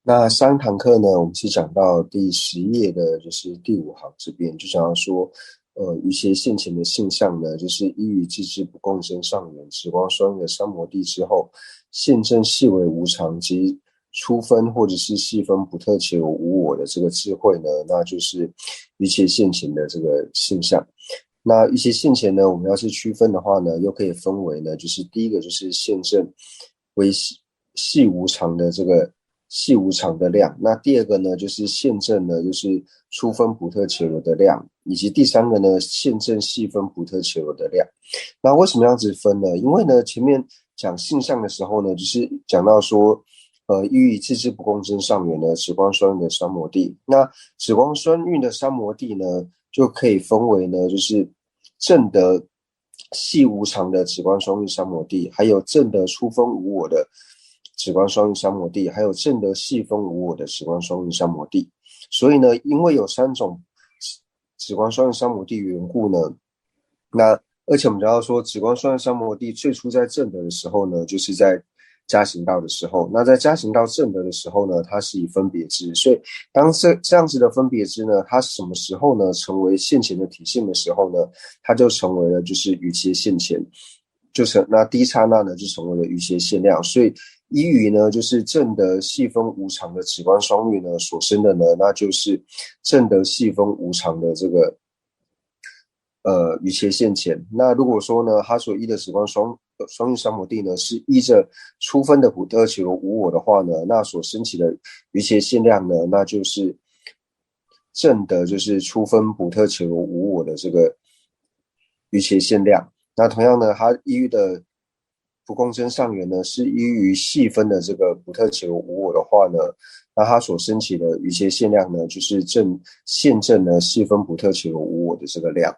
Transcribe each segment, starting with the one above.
那上一堂课呢，我们是讲到第10页的，就是第5行这边，就讲到说，余邪现前的现象呢，就是依于自知不共生上缘、直光双运的三摩地之后，现证细微无常及初分或者是细分不特且有无我的这个智慧呢，那就是余邪现前的这个现象。那余邪现前呢，我们要是区分的话呢，又可以分为呢，就是第一个就是现证为细无常的这个细无常的量，那第二个呢就是现证呢就是初分普特伽罗的量，以及第三个呢现证细分普特伽罗的量。那为什么要这样子分呢？因为呢前面讲性相的时候呢，就是讲到说。依于自知不共生上缘呢，止光双运的三摩地。那止光双运的三摩地呢，就可以分为呢，就是正的细无常的止观双运三摩地，还有正的初分无我的止观双运三摩地，还有正的细分无我的止观双运三摩地。所以呢，因为有3种止观双运三摩地缘故呢，那而且我们知道说，止观双运三摩地最初在正德的时候呢，就是在加行道的时候，那在加行道正德的时候呢，它是以分别支，所以当这样子的分别支呢，它什么时候呢成为现前的体性的时候呢，它就成为了就是余邪现前，就是那第一刹那呢就成为了余邪现量，所以依于呢就是正德细分无常的止观双运呢所生的呢，那就是正德细分无常的这个余邪现前。那如果说呢，它所依的止观双运三摩地呢，是依着初分的普特伽罗无我的话呢，那所升起的余邪现量呢，那就是正的就是初分普特伽罗无我的这个余邪现量。那同样呢，它依的不共生上缘呢，是依于细分的这个普特伽罗无我的话呢，那它所升起的余邪现量呢，就是现正呢细分普特伽罗无我的这个量。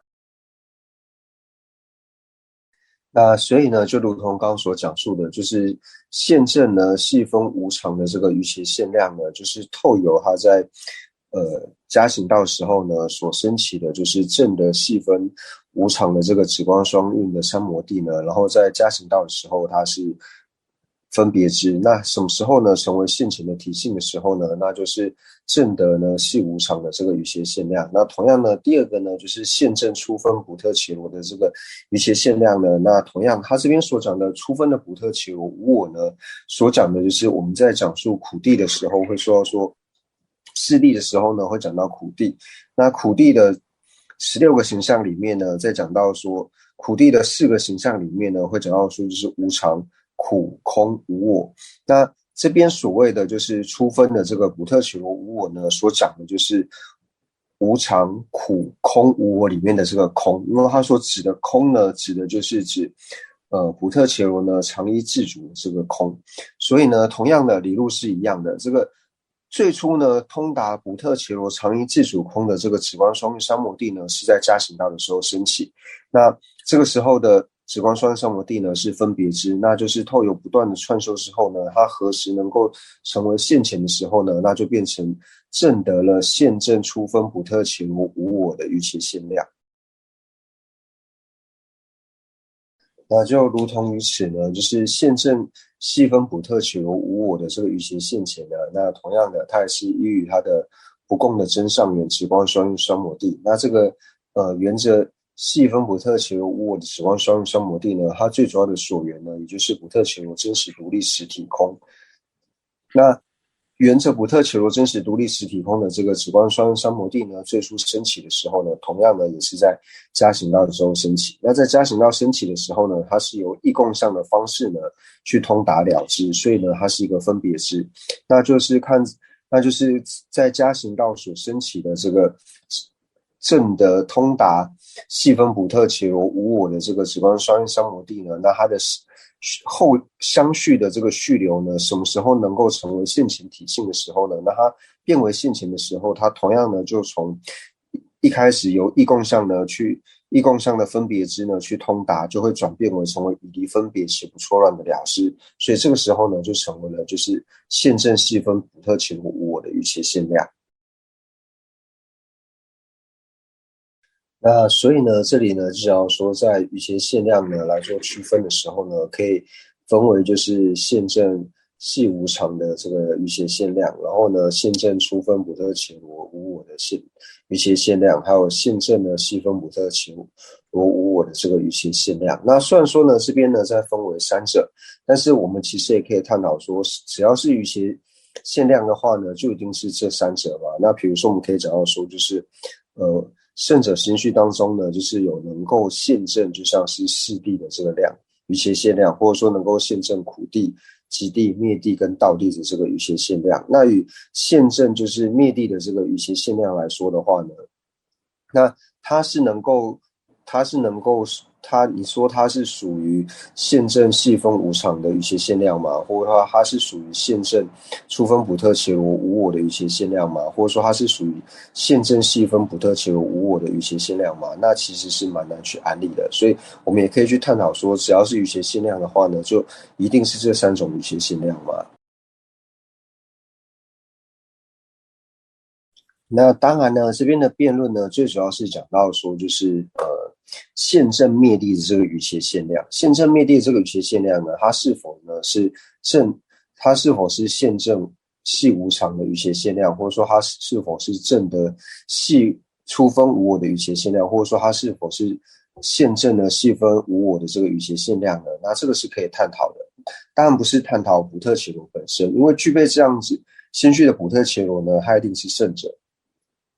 那所以呢，就如同刚刚所讲述的，就是现正呢细分无常的这个余邪现量呢，就是透由它在加行道时候呢所升起的，就是正的细分无常的这个止光双运的三摩地呢，然后在加行道的时候它是分别支。那什么时候呢成为现前的体性的时候呢？那就是正的呢系无常的这个余邪现量。那同样呢，第二个呢就是现正初分普特伽罗的这个余邪现量呢。那同样，他这边所讲的初分的普特伽罗无我呢，所讲的就是我们在讲述苦地的时候会说到说。事例的时候呢，会讲到苦地。那苦地的16个形象里面呢，再讲到说苦地的4个形象里面呢，会讲到说就是无常、苦、空、无我。那这边所谓的就是初分的这个普特伽罗无我呢，所讲的就是无常、苦、空、无我里面的这个空。因为他所指的空呢，指的就是指普特伽罗呢常依自主的这个空。所以呢，同样的理路是一样的。这个最初呢，通达普特伽罗常依自主空的这个止观双运三摩地呢，是在加行道的时候升起。那这个时候的止观双运三摩地呢，是分别支，那就是透有不断的串修之后呢，它何时能够成为现前的时候呢，那就变成证得了现证初分普特伽罗无我的余邪现量。那就如同于此呢，就是现证细分普特伽罗无我的这个余邪现前呢，那同样的，它也是依于它的不共的真上缘止光双运双摩地。那这个沿着细分普特伽罗无我的止光双运双摩地呢，它最主要的所缘呢，也就是普特伽罗真实独立实体空。那沿着普特伽罗真实独立实体空的这个止观双运三摩地呢，最初升起的时候呢，同样呢也是在加行道的时候升起。那在加行道升起的时候呢，它是由异共相的方式呢去通达了之，所以呢它是一个分别支。那就是在加行道所升起的这个正的通达细分普特伽罗无我的这个止观双运三摩地呢，那它的后相续的这个续流呢，什么时候能够成为现前体性的时候呢？那它变为现前的时候，它同样呢就从一开始由异共相的分别支呢去通达，就会转变为成为以离分别且不错乱的了知。所以这个时候呢，就成为了就是现证细分普特伽罗无我的余邪现量。那所以呢，这里呢，就要说在余邪限量呢来做区分的时候呢，可以分为就是现证系无常的这个余弦限量，然后呢现正初分补特伽罗无我的余弦限量，还有现正的细分补特伽罗无我的这个余弦限量。那虽然说呢这边呢再分为三者，但是我们其实也可以探讨说，只要是余弦限量的话呢，就一定是这三者嘛。那比如说我们可以讲到说，就是圣者心绪当中呢，就是有能够现证，就像是四谛的这个量，余弦限量，或者说能够现证苦谛、极谛、灭谛跟道谛的这个余弦限量。那与现证就是灭谛的这个余弦限量来说的话呢，那它是能够，你说它是属于现证细分无常的余弦限量吗？或者说它是属于现证初分补特伽罗无我的余弦限量吗？或者说它是属于现证细分补特伽罗无我的余弦限量吗？那其实是蛮难去安立的，所以我们也可以去探讨说，只要是余弦限量的话呢，就一定是这三种余弦限量吗？那当然呢，这边的辩论呢，最主要是讲到说，就是现正灭地的这个余弦限量，现正灭地的这个余弦限量呢，它是否呢是正，它是否是现正系无常的余弦限量，或者说它是否是正的系初分无我的余弦限量，或者说它是否是现正的细分无我的这个余弦限量呢？那这个是可以探讨的，当然不是探讨补特伽罗本身，因为具备这样子先序的补特伽罗呢，它一定是圣者。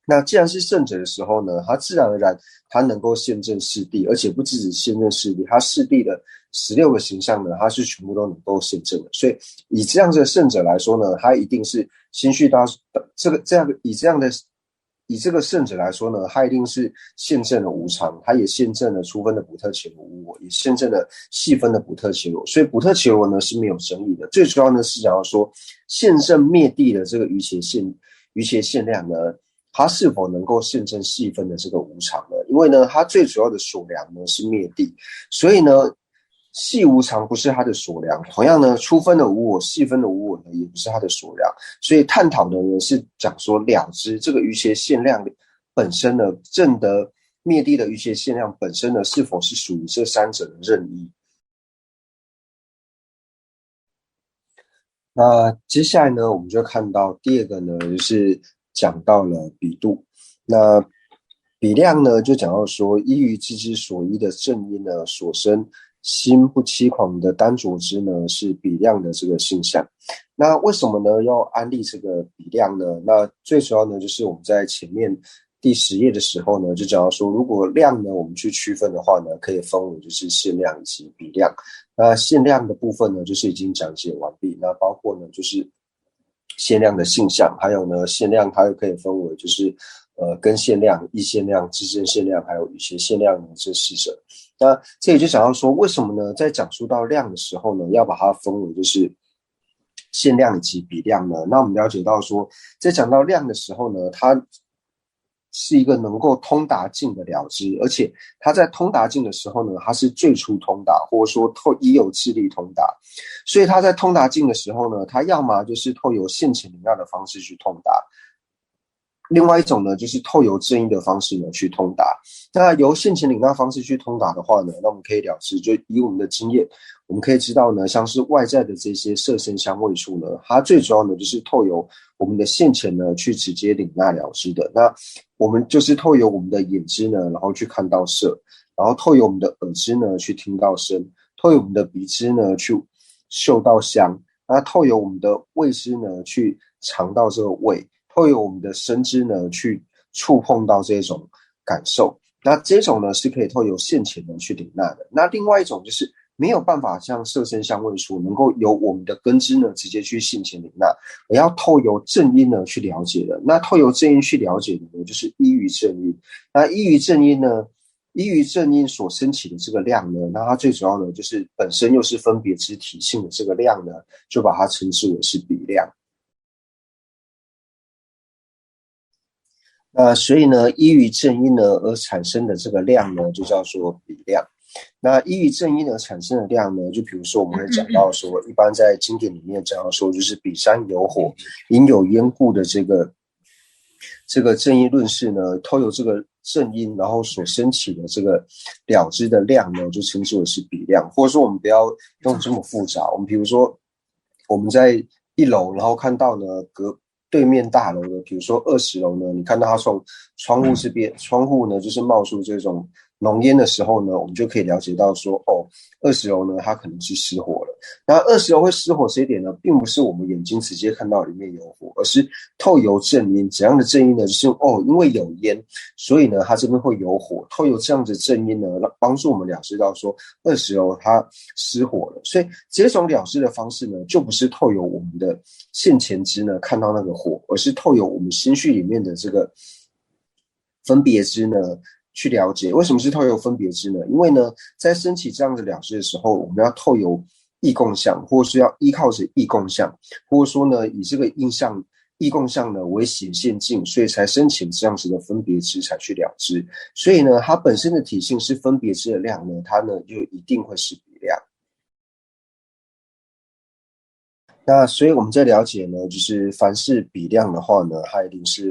那既然是圣者的时候呢，他自然而然他能够现证四谛，而且不只是现证四谛，他四谛的16个形象呢，他是全部都能够现证的。所以以这样的圣者来说呢，他一定是心绪大以这个圣者来说呢，他一定是现证了无常，他也现证了初分的补特伽罗无我，也现证了细分的补特伽罗。所以补特伽罗呢是没有争议的。最主要呢是讲到说现证灭地的这个余弦限量呢，它是否能够现证细分的这个无常呢？因为呢，它最主要的所量呢是灭地，所以呢，细无常不是它的所量。同样呢，初分的无我、细分的无我呢，也不是它的所量。所以探讨的呢是讲说了知这个余弦限量本身呢，正的灭地的余弦限量本身呢，是否是属于这三者的任意。那接下来呢，我们就看到第二个呢，就是讲到了比度。那比量呢，就讲到说，依于知之所依的正因呢，所生心不欺狂的单着之呢，是比量的这个性相。那为什么呢要安立这个比量呢？那最主要呢，就是我们在前面第10页的时候呢，就讲到说，如果量呢，我们去区分的话呢，可以分为就是限量以及比量。那限量的部分呢，就是已经讲解完毕。那包括呢，就是限量的性相，还有呢，限量它又可以分为就是根限量、异限量、自证限量，还有余弦限量呢这4者。那这也就讲到说，为什么呢？在讲述到量的时候呢，要把它分为就是限量以及比量呢？那我们了解到说，在讲到量的时候呢，它是一个能够通达境的了知，而且它在通达境的时候呢，它是最初通达，或者说已有智力通达。所以它在通达境的时候呢，它要么就是透由现前领纳的方式去通达，另外一种呢，就是透由正义的方式呢去通达。那由现前领纳方式去通达的话呢，那我们可以了知，就以我们的经验，我们可以知道呢，像是外在的这些色声香味触呢，它最主要呢就是透由我们的现前呢去直接领纳了知的。那我们就是透由我们的眼知呢，然后去看到色，然后透由我们的耳知呢去听到声，透由我们的鼻知呢去嗅到香，那透由我们的味知呢去尝到这个味。会有我们的身知呢去触碰到这种感受，那这种呢是可以透由现前呢去领纳的。那另外一种就是没有办法像色声香味触能够由我们的根知呢直接去现前领纳，而要透由正因呢去了解的。那透由正因去了解的呢，就是依于正因。那依于正因呢，依于正因所升起的这个量呢，那它最主要呢就是本身又是分别之体性的这个量呢，就把它称之为是比量。所以呢，依于正因呢而产生的这个量呢，就叫做比量。那依于正因而产生的量呢，就比如说我们会讲到说，一般在经典里面讲到说，就是比山有火，因有烟故的这个正因论事呢，透由这个正因，然后所升起的这个了知的量呢，就称之为是比量。或者说我们不要用这么复杂，我们比如说我们在一楼，然后看到呢对面大楼的，比如说20楼呢，你看到它从窗户呢就是冒出这种浓烟的时候呢，我们就可以了解到说，哦，20楼呢它可能是失火了。那20楼会失火这一点呢，并不是我们眼睛直接看到里面有火，而是透由正音。怎样的正音呢？就是因为有烟，所以呢它这边会有火。透由这样子正音呢，帮助我们了知到说20楼它失火了。所以这种了知的方式呢，就不是透由我们的现前知呢看到那个火，而是透由我们心绪里面的这个分别知呢去了解。为什么是透由分别知呢？因为呢，在升起这样的了知的时候，我们要透由异共相，或是要依靠着异共相，或者说呢，以这个异共相呢为显现境，所以才申请这样子的分别知才去了知。所以呢，它本身的体性是分别知的量呢，它呢就一定会是比量。那所以我们在了解呢，就是凡是比量的话呢，它一定是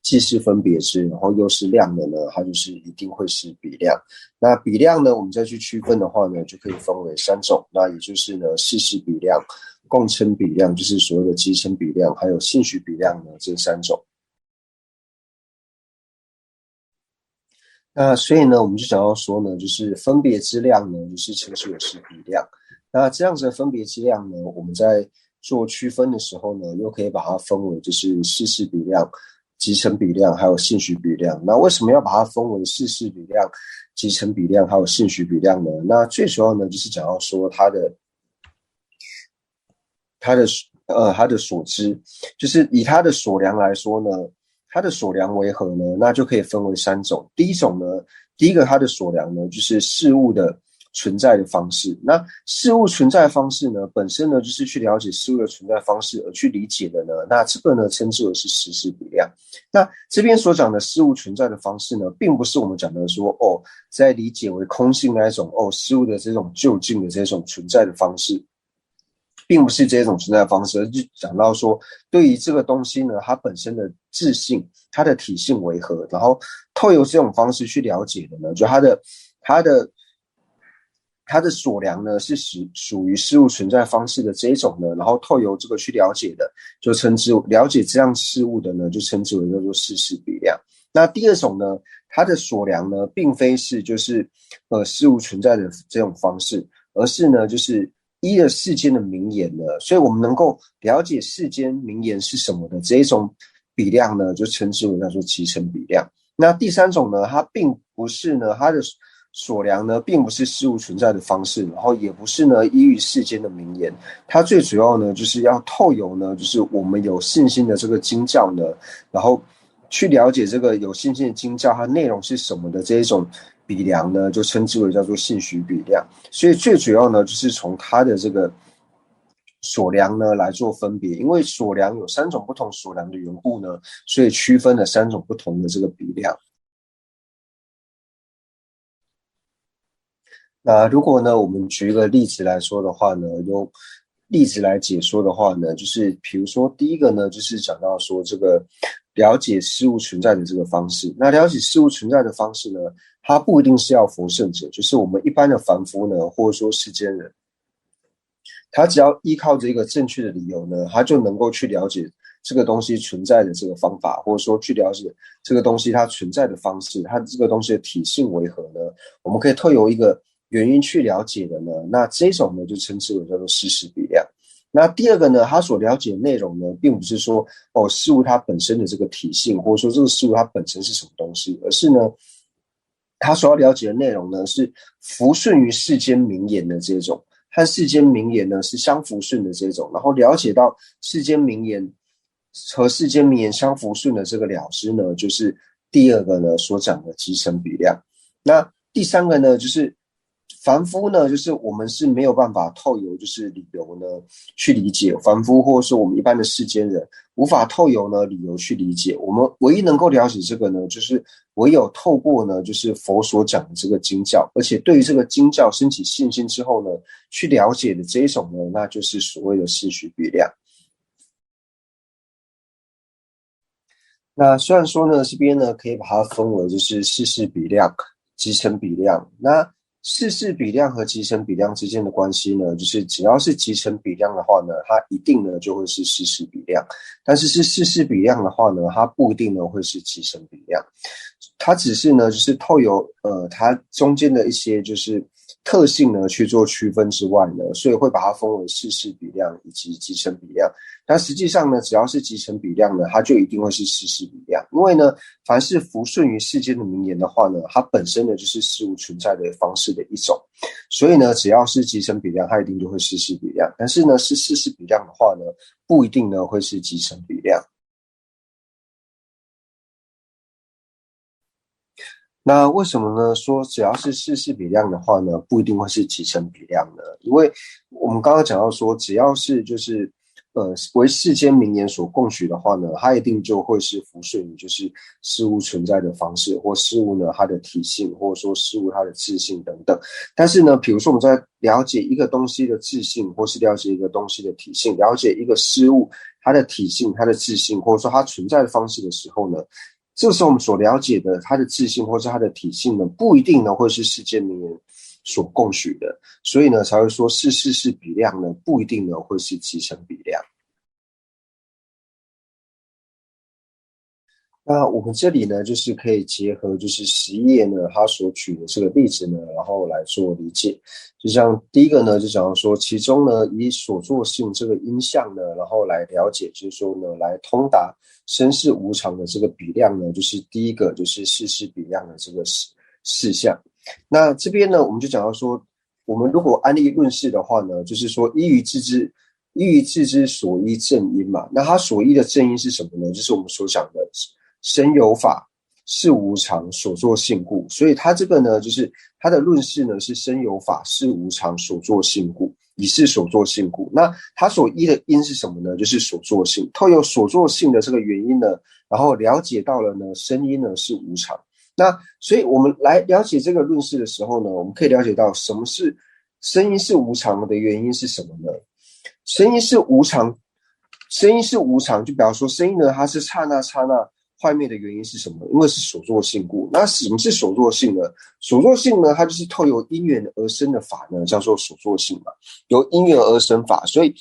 既是分别知，然后又是量的呢，它就是一定会是比量。那比量呢，我们再去区分的话呢，就可以分为3种，那也就是呢，事实比量、共称比量，就是所谓的集成比量，还有兴趣比量呢，这3种。那所以呢，我们就想要说呢，就是分别之量呢，就是称之为是比量。那这样子的分别之量呢，我们在做区分的时候呢，又可以把它分为就是事实比量、集成比量，还有兴趣比量。那为什么要把它分为事实比量、集成比量，还有兴趣比量呢？那最主要呢，就是讲到说它的它的所知，就是以它的所量来说呢，它的所量为何呢？那就可以分为3种。第一个它的所量呢，就是事物的存在的方式。那事物存在的方式呢，本身呢就是去了解事物的存在方式而去理解的呢，那这个呢称之为是实事比量。那这边所讲的事物存在的方式呢，并不是我们讲的说在理解为空性那一种事物的这种就近的这种存在的方式。并不是这种存在方式，而是讲到说，对于这个东西呢，它本身的质性、它的体性为何，然后透由这种方式去了解的呢，就它的它的所量呢是属于事物存在方式的这一种呢，然后透由这个去了解的，就称之了解这样事物的呢，就称之为叫做事实比量。那第二种呢，它的所量呢，并非是就是事物存在的这种方式，而是呢就是依了世间的名言呢，所以我们能够了解世间名言是什么的这一种比量呢，就称之为叫做集成比量。那第三种呢，它并不是呢，它的所量呢，并不是事物存在的方式，然后也不是呢依于世间的名言，它最主要呢就是要透由呢，就是我们有信心的这个经教呢，然后去了解这个有信心的经教它内容是什么的这一种比量呢，就称之为叫做信许比量。所以最主要呢，就是从它的这个所量呢来做分别，因为所量有3种不同所量的缘故呢，所以区分了3种不同的这个比量。那如果呢，我们举一个例子来说的话呢，用例子来解说的话呢，就是比如说第一个呢，就是讲到说这个了解事物存在的这个方式。那了解事物存在的方式呢，它不一定是要佛圣者，就是我们一般的凡夫呢，或者说世间人，他只要依靠着一个正确的理由呢，他就能够去了解这个东西存在的这个方法，或者说去了解这个东西它存在的方式，它这个东西的体性为何呢？我们可以透由一个原因去了解的呢，那这种呢就称之为叫做事实比量。那第二个呢，他所了解的内容呢，并不是说事物它本身的这个体性，或者说这个事物它本身是什么东西，而是呢，他所要了解的内容呢，是服顺于世间名言的这种，和世间名言呢是相服顺的这种，然后了解到世间名言和世间名言相服顺的这个了知呢，就是第二个呢所讲的集成比量。那第三个呢，就是凡夫呢，就是我们是没有办法透由就是理由呢去理解凡夫，或者是我们一般的世间人无法透由呢理由去理解。我们唯一能够了解这个呢，就是唯有透过呢就是佛所讲的这个经教，而且对于这个经教升起信心之后呢，去了解的这一种呢，那就是所谓的世虚比量。那虽然说呢，这边呢可以把它分为就是事实比量、集成比量。那四势比量和集成比量之间的关系呢，就是只要是集成比量的话呢，它一定呢就会是四势比量；但是四势比量的话呢，它不一定呢会是集成比量。它只是呢就是透由它中间的一些就是特性呢去做区分之外呢，所以会把它分为四势比量以及集成比量。但实际上呢，只要是集成比量呢，它就一定会是四势比量。因为呢，凡是符顺于世间的名言的话呢，它本身呢就是事物存在的方式的一种。所以呢，只要是集成比量，它一定就会是四势比量。但是呢，是四势比量的话呢，不一定呢会是集成比量。那为什么呢？说只要是四势比量的话呢，不一定会是集成比量呢？因为我们刚刚讲到说，只要是就是为世间名言所供取的话呢，它一定就会是符顺于就是事物存在的方式，或事物呢它的体性，或者说事物它的质性等等。但是呢，比如说我们在了解一个东西的质性，或是了解一个东西的体性，了解一个事物它的体性、它的质性，或者说它存在的方式的时候呢，这个时候我们所了解的它的质性或是它的体性呢，不一定呢会是世间名言所供取的，所以呢才会说是事事比量呢，不一定呢会是集成比量。那我们这里呢，就是可以结合就是11页呢，他所举的这个例子呢，然后来做理解。就像第一个呢，就讲到说，其中呢以所作性这个因象呢，然后来了解，就是说呢，来通达身世无常的这个比量呢，就是第一个就是世事比量的这个事项。那这边呢，我们就讲到说，我们如果安立论事的话呢，就是说依于自知所依正因嘛。那它所依的正因是什么呢？就是我们所讲的身有法，事无常，所作性故。所以它这个呢，就是它的论事呢是身有法，事无常，所作性故，以是所作性故。那它所依的因是什么呢？就是所作性。透过所作性的这个原因呢，然后了解到了呢，身因呢是无常。那所以我们来了解这个论事的时候呢，我们可以了解到什么是声音是无常的原因是什么呢？声音是无常，声音是无常，就比方说声音呢，它是刹那刹那坏灭的原因是什么？因为是所作性故。那什么是所作性呢？所作性呢，它就是透由因缘而生的法呢，叫做所作性嘛。由因缘而生法，所以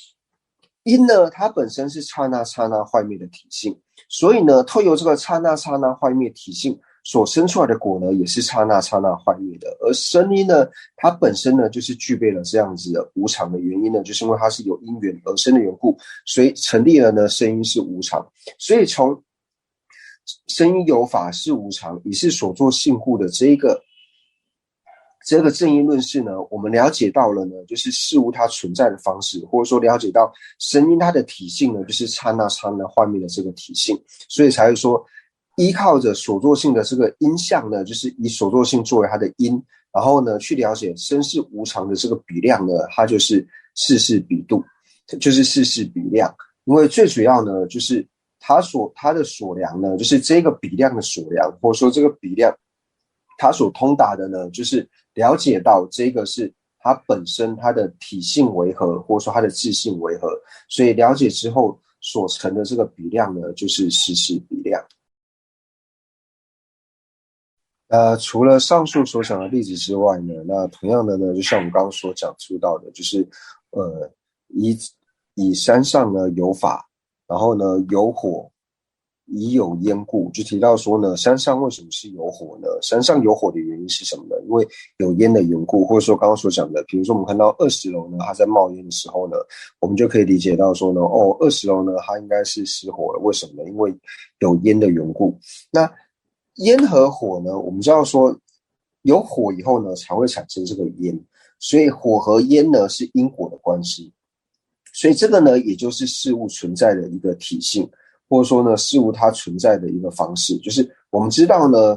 因呢，它本身是刹那刹那坏灭的体性，所以呢，透由这个刹那刹那坏灭体性所生出来的果呢，也是刹那刹那坏灭的。而声音呢，它本身呢，就是具备了这样子的无常的原因呢，就是因为它是由因缘而生的缘故，所以成立了呢，声音是无常。所以从声音有法是无常，以是所作性故的这个正因论事呢，我们了解到了呢，就是事物它存在的方式，或者说了解到声音它的体性呢，就是刹那刹那幻灭的这个体性，所以才会说依靠着所作性的这个因相呢，就是以所作性作为它的因，然后呢去了解身世无常的这个比量呢，它就是世事比度，就是世事比量。因为最主要呢，就是它的所量呢，就是这个比量的所量，或者说这个比量它所通达的呢，就是了解到这个是它本身它的体性为何，或者说它的质性为何，所以了解之后所成的这个比量呢，就是世事比量。除了上述所讲的例子之外呢，那同样的呢，就像我们刚刚所讲述到的，就是呃，以山上呢有法，然后呢有火，以有烟故，就提到说呢，山上为什么是有火呢？山上有火的原因是什么呢？因为有烟的缘故，或者说刚刚所讲的，比如说我们看到20楼呢，它在冒烟的时候呢，我们就可以理解到说呢，哦，20楼呢，它应该是失火了，为什么呢？因为有烟的缘故。那烟和火呢，我们知道说有火以后呢，才会产生这个烟，所以火和烟呢是因果的关系。所以这个呢，也就是事物存在的一个体性，或者说呢，事物它存在的一个方式，就是我们知道呢，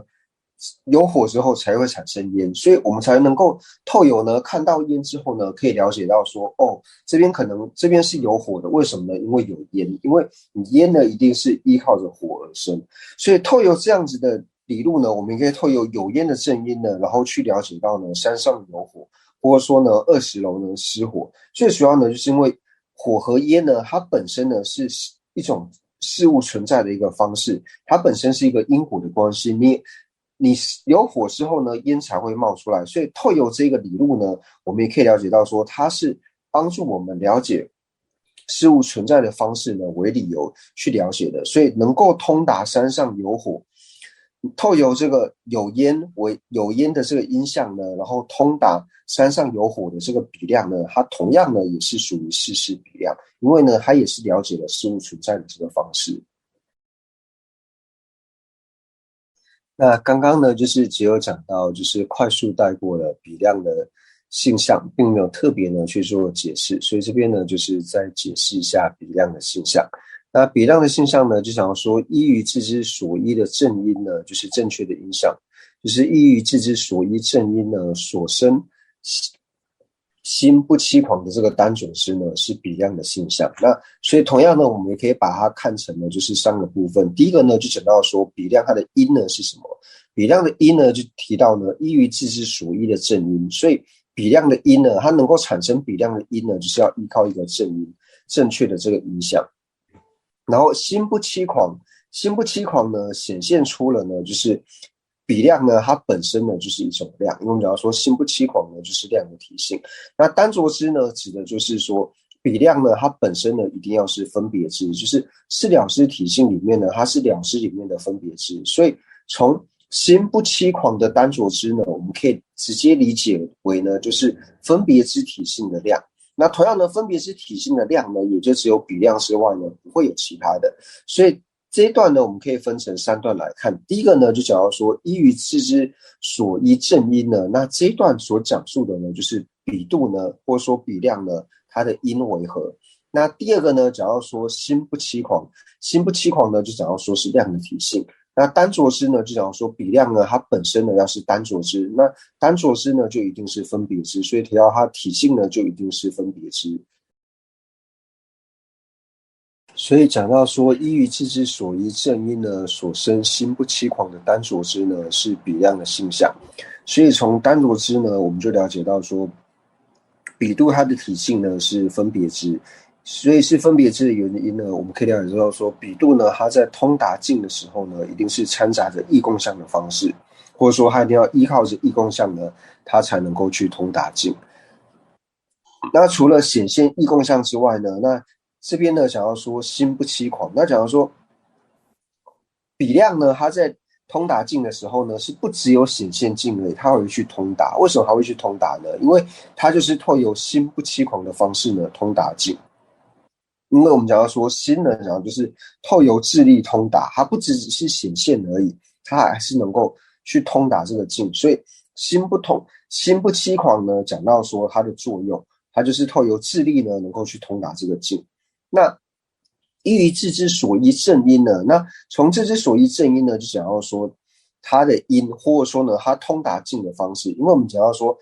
有火之后才会产生烟，所以我们才能够透有呢看到烟之后呢，可以了解到说，哦，这边是有火的，为什么呢？因为有烟，因为你烟呢一定是依靠着火而生，所以透有这样子的理路呢，我们可以透有烟的正因呢，然后去了解到呢山上有火，或者说呢20楼呢失火，最主要呢就是因为火和烟呢，它本身呢是一种事物存在的一个方式，它本身是一个因果的关系。你有火之后呢，烟才会冒出来。所以透油这个理路呢，我们也可以了解到说，它是帮助我们了解事物存在的方式呢为理由去了解的，所以能够通达山上有火，透由这个有烟的这个音象呢，然后通达山上有火的这个比量呢，它同样呢也是属于事实比量，因为呢它也是了解了事物存在的这个方式。那刚刚呢，就是只有讲到，就是快速带过了比量的性象，并没有特别呢去做解释，所以这边呢就是再解释一下比量的性象。那比量的性象呢，就想要说依于自之所依的正音呢，就是正确的音象，就是依于自之所依正音呢所生心不欺狂的这个单准师呢，是比量的性象。那所以同样呢，我们也可以把它看成呢，就是三个部分。第一个呢，就讲到说比量它的音呢是什么？比量的音呢，就提到呢，依于自之所依的正音。所以比量的音呢，它能够产生比量的音呢，就是要依靠一个正音，正确的这个音象。然后心不欺狂，心不欺狂呢，显现出了呢，就是比量呢，它本身呢就是一种量，因为我们讲到说心不欺狂呢，就是量的体性。那单着之呢，指的就是说比量呢，它本身呢一定要是分别之，就是了知体性里面呢，它是了知里面的分别之。所以从心不欺狂的单着之呢，我们可以直接理解为呢，就是分别之体性的量。那同样呢，分别之体性的量呢，也就只有比量之外呢，不会有其他的。所以这一段呢，我们可以分成三段来看。第一个呢，就讲到说依于自之所依正音呢，那这一段所讲述的呢，就是比度呢，或者说比量呢，它的音为何。那第二个呢，讲到说心不欺狂，心不欺狂呢，就讲到说是量的体性。那单着之呢，就讲说比量呢，它本身呢要是单着之，那单着之呢就一定是分别之，所以提到它体性呢就一定是分别之。所以讲到说依于自之所依正音呢所生心不欺狂的单着之呢是比量的性象，所以从单着之呢我们就了解到说比度它的体性呢是分别之。所以是分别之的原因呢，我们可以了解到说，比度呢，它在通达境的时候呢，一定是掺杂着异共相的方式，或者说它一定要依靠着异共相呢，它才能够去通达境。那除了显现异共相之外呢，那这边呢，想要说心不欺狂，那假如说比量呢，它在通达境的时候呢，是不只有显现境而已，它会去通达。为什么它会去通达呢？因为它就是透由心不欺狂的方式呢，通达境。因为我们讲到说心呢，讲就是透由智力通达，它不只是显现而已，它还是能够去通达这个境。所以心不欺狂呢，讲到说它的作用，它就是透由智力呢，能够去通达这个境。那依于自之所依正音呢，那从自之所依正音呢，就讲到说它的音，或者说呢，它通达境的方式。因为我们讲到说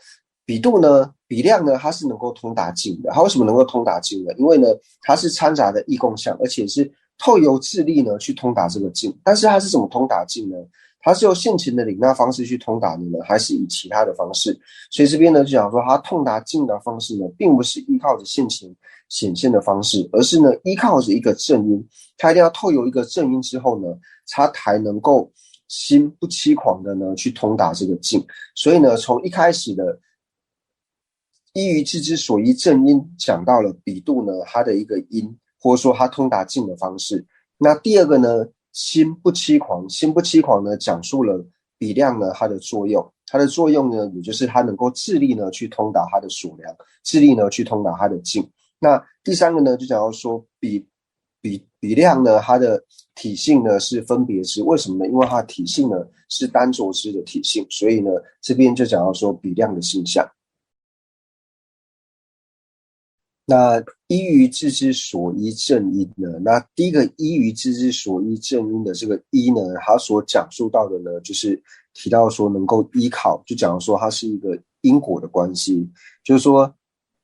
比度呢，比量呢，它是能够通达境的。它为什么能够通达境呢？因为呢，它是掺杂的异共相，而且是透由智力呢去通达这个境。但是它是怎么通达境呢？它是由现前的领纳方式去通达的呢，还是以其他的方式？所以这边呢就讲说，它通达境的方式呢，并不是依靠着现前显现的方式，而是呢依靠着一个正音。它一定要透由一个正音之后呢，它才能够心不欺狂的呢去通达这个境。所以呢，从一开始的依于自之所依正音讲到了比度呢，它的一个音，或者说它通达境的方式。那第二个呢，心不欺狂，心不欺狂呢，讲述了比量呢它的作用。它的作用呢，也就是它能够智力呢去通达它的所量，智力呢去通达它的境。那第三个呢，就讲到说比量呢，它的体性呢是分别之，为什么呢？因为它的体性呢是单着之的体性，所以呢这边就讲到说比量的性象。那依于自之所依正音呢？那第一个依于自之所依正音的这个依呢，它所讲述到的呢，就是提到说能够依靠，就讲说它是一个因果的关系，就是说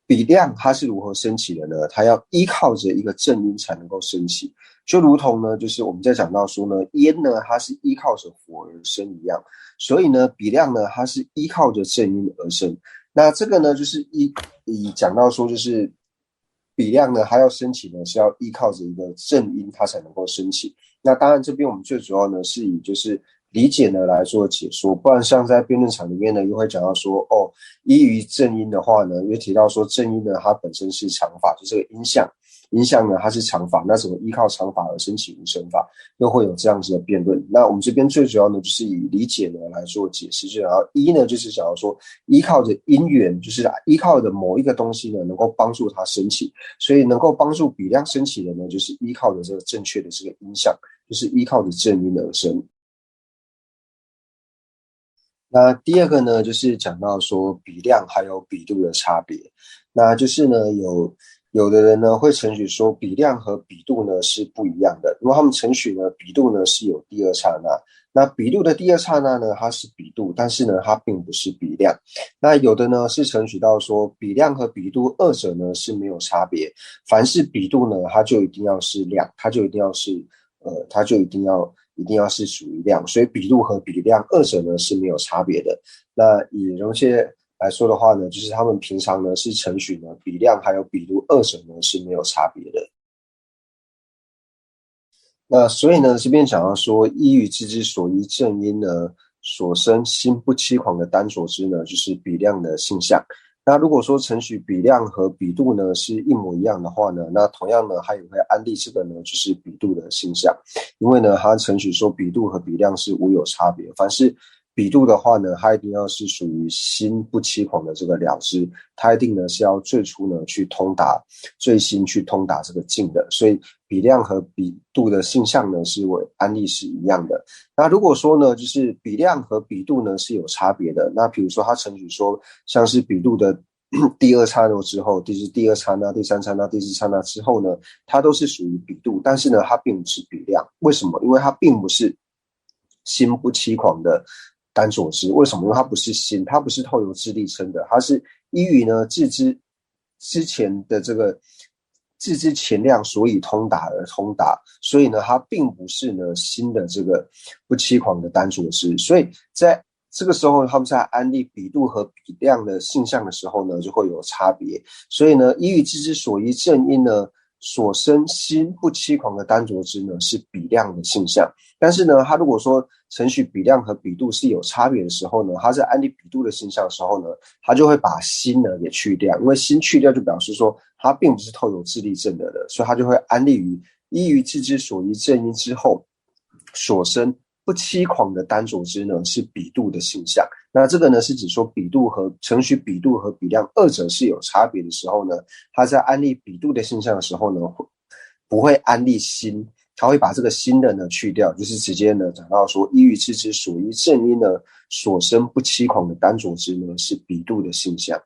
比量它是如何升起的呢？它要依靠着一个正音才能够升起，就如同呢，就是我们在讲到说呢，烟呢它是依靠着火而生一样，所以呢，比量呢它是依靠着正音而生。那这个呢，就是以讲到说，就是比量呢，它要升起呢，是要依靠着一个正音，它才能够升起。那当然，这边我们最主要呢，是以就是理解呢来做解说，不然像在辩论场里面呢，又会讲到说，依于正音的话呢，又提到说正音呢它本身是常法，就这个音相。音相呢，它是常法，那怎么依靠常法而升起无声法？又会有这样子的辩论。那我们这边最主要呢，就是以理解呢来做解释。就然后一呢，就是讲到说，依靠着因缘，就是依靠着某一个东西呢，能够帮助它升起，所以能够帮助比量升起的呢，就是依靠着这个正确的这个音相，就是依靠着正音而生。那第二个呢，就是讲到说比量还有比度的差别。那就是呢，有的人呢会承许说比量和比度呢是不一样的，因为他们承许呢比度呢是有第二刹那，那比度的第二刹那呢它是比度，但是呢它并不是比量。那有的呢是承许到说比量和比度二者呢是没有差别，凡是比度呢它就一定要是量，它就一定要是一定要是属于量，所以比度和比量二者呢是没有差别的。那以容谢来说的话呢，就是他们平常呢是承许呢比量还有比度二者呢是没有差别的。那所以呢，这边讲到说，依于知之所依正因呢，所生心不欺狂的单所知呢，就是比量的性相。那如果说承许比量和比度呢是一模一样的话呢，那同样呢，它也会安立这个呢就是比度的性相，因为呢，它承许说比度和比量是无有差别，凡是比度的话呢，它一定要是属于心不欺狂的这个了知，它一定呢是要最初呢去通达最心去通达这个境的，所以比量和比度的性相呢是为安立是一样的。那如果说呢，就是比量和比度呢是有差别的，那比如说它承许说像是比度的第二刹那之后，第二刹那、第三刹那、第四刹那之后呢，它都是属于比度，但是呢，它并不是比量。为什么？因为它并不是心不欺狂的单所知。为什么？因为它不是心，它不是透由智力称的，它是依于呢自知之前的这个自知前量，所以通达而通达，所以呢，它并不是呢心的这个不欺狂的单所知。所以在这个时候，他们在安立比度和比量的性相的时候呢，就会有差别。所以呢，依于知之所依正因呢，所生心不欺狂的单着知呢，是比量的性相。但是呢，他如果说承许比量和比度是有差别的时候呢，他在安立比度的性相的时候呢，他就会把心呢给去掉，因为心去掉就表示说他并不是透有智力证的，所以他就会安立于依于知之所依正因之后所生不欺狂的单着知呢，是比度的性相。那这个呢是指说比度和承许比度和比量二者是有差别的时候呢，他在安立比度的性相的时候呢，不会安立心，他会把这个心的呢去掉，就是直接呢讲到说依于知之所依正因呢所生不欺狂的单着知呢是比度的性相。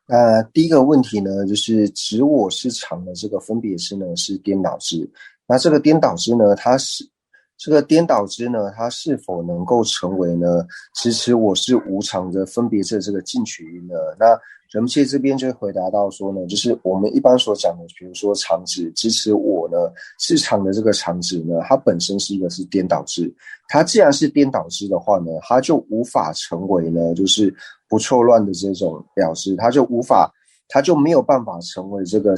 那第一个问题呢，就是指我是常的这个分别知呢是颠倒知。那这个颠倒知呢，它是否能够成为呢支持我是无常的分别知这个进取因呢？那人界这边就回答到说呢，就是我们一般所讲的，比如说常指支持我呢是常的这个常指呢，它本身是颠倒知。它既然是颠倒知的话呢，它就无法成为呢就是不错乱的这种了知，它就没有办法成为这个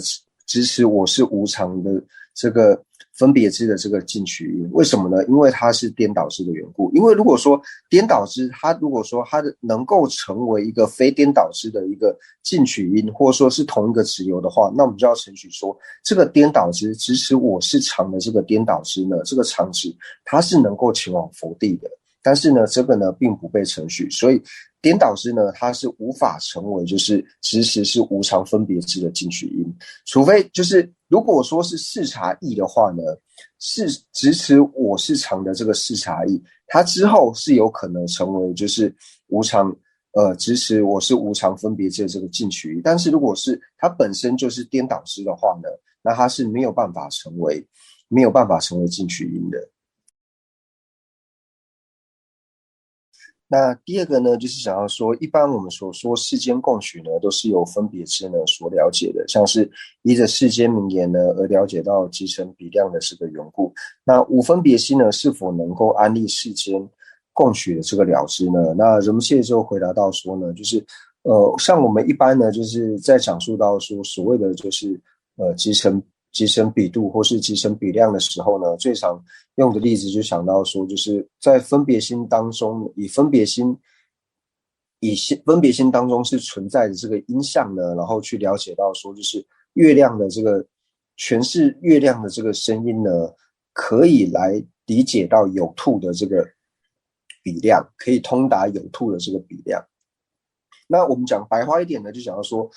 支持我是无常的这个分别知的这个进取因。为什么呢？因为它是颠倒知的缘故。因为如果说颠倒知它如果说它能够成为一个非颠倒知的一个进取因，或者说是同一个持由的话，那我们就要承许说这个颠倒知支持我是常的这个颠倒知呢，这个常指它是能够前往佛地的。但是呢，这个呢并不被承许，所以颠倒知呢，它是无法成为就是支持是无常分别知的进取因，除非就是如果说是视察义的话呢，是支持我是常的这个视察义，它之后是有可能成为就是无常支持我是无常分别知的这个进取因。但是如果是它本身就是颠倒知的话呢，那它是没有办法成为进取因的。那第二个呢，就是想要说，一般我们所说世间共取呢，都是由分别知呢所了解的，像是依着世间名言呢而了解到集成比量的这个缘故。那无分别心呢，是否能够安立世间共取的这个了知呢？那人们现在就回答到说呢，就是像我们一般呢，就是在讲述到说所谓的就是集成集成比度或是集成比量的时候呢，最常用的例子就想到说，就是在分别心当中，分别心当中是存在的这个音相呢，然后去了解到说，就是月亮的这个诠释月亮的这个声音呢，可以来理解到有兔的这个比量，可以通达有兔的这个比量。那我们讲白话一点呢，就讲到说，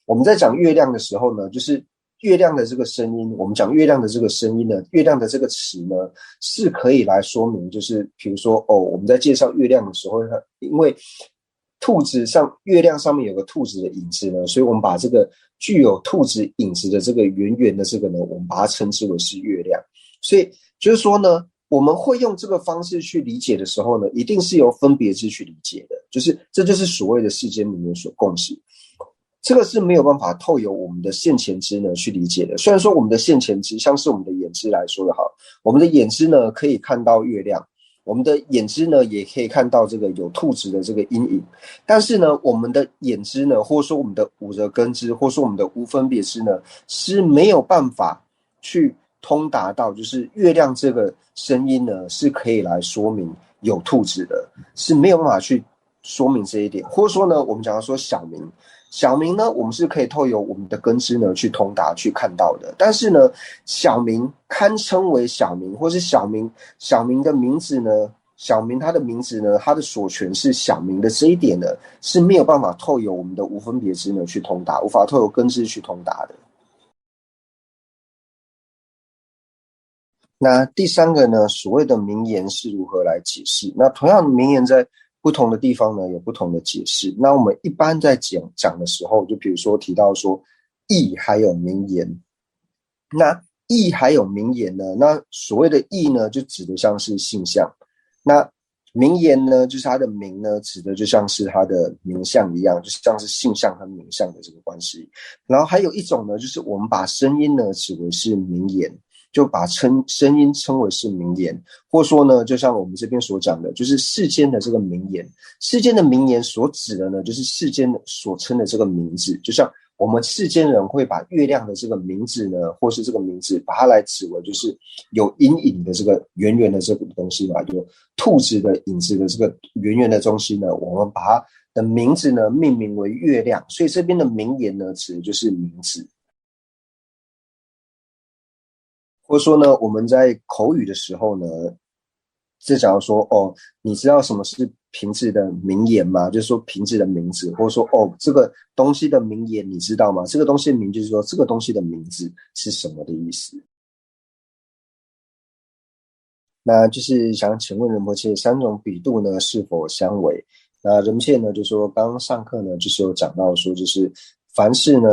我们在讲月亮的时候呢，就是月亮的这个声音，我们讲月亮的这个声音呢，月亮的这个词呢，是可以来说明，就是比如说，我们在介绍月亮的时候，因为月亮上面有个兔子的影子呢，所以我们把这个具有兔子影子的这个圆圆的这个呢，我们把它称之为是月亮。所以就是说呢，我们会用这个方式去理解的时候呢，一定是由分别知去理解的，这就是所谓的世间名言所共识。这个是没有办法透由我们的现前知呢去理解的。虽然说我们的现前知，像是我们的眼知来说的好，我们的眼知呢可以看到月亮，我们的眼知呢也可以看到这个有兔子的这个阴影，但是呢，我们的眼知呢，或者说我们的五则根知，或者说我们的无分别知呢，是没有办法去通达到，就是月亮这个声音呢是可以来说明有兔子的，是没有办法去说明这一点。或者说呢，我们讲到说小明呢，我们是可以透由我们的根知呢去通达去看到的，但是呢，小明堪称为小明，或是小明的名字呢，小明他的名字呢，他的所权是小明的这一点呢，是没有办法透由我们的无分别知呢去通达，无法透由根知去通达的。那第三个呢，所谓的名言是如何来解释？那同样的名言在不同的地方呢有不同的解释。那我们一般在讲的时候，就比如说提到说义还有名言。那义还有名言呢，那所谓的义呢，就指的像是性相。那名言呢，就是它的名呢，指的就像是它的名相一样，就像是性相和名相的这个关系。然后还有一种呢，就是我们把声音呢指为是名言。就把声音称为是名言，或说呢，就像我们这边所讲的，就是世间的这个名言。世间的名言所指的呢，就是世间所称的这个名字。就像我们世间人会把月亮的这个名字呢，或是这个名字，把它来指为就是有阴影的这个圆圆的这个东西嘛，有兔子的影子的这个圆圆的东西呢，我们把它的名字呢命名为月亮。所以这边的名言呢，指的就是名字。或者说呢，我们在口语的时候呢，假如说你知道什么是瓶子的名言吗？就是说瓶子的名字，或者说这个东西的名言你知道吗？这个东西的名就是说这个东西的名字是什么的意思。那就是想请问仁波切，三种比度呢是否相违？那仁波切呢就说，刚刚上课呢就是有讲到说，就是凡是呢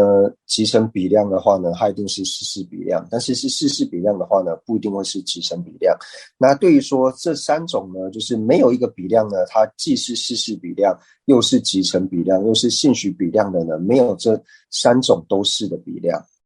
集成比量的话呢，它一定是四四比量，但是四四比量的话呢，不一定会是集成比量。那对于说这三种呢，就是没有一个比量呢，它既是四四比量，又是集成比量，又是性许比量的呢，没有这三种都是的比量。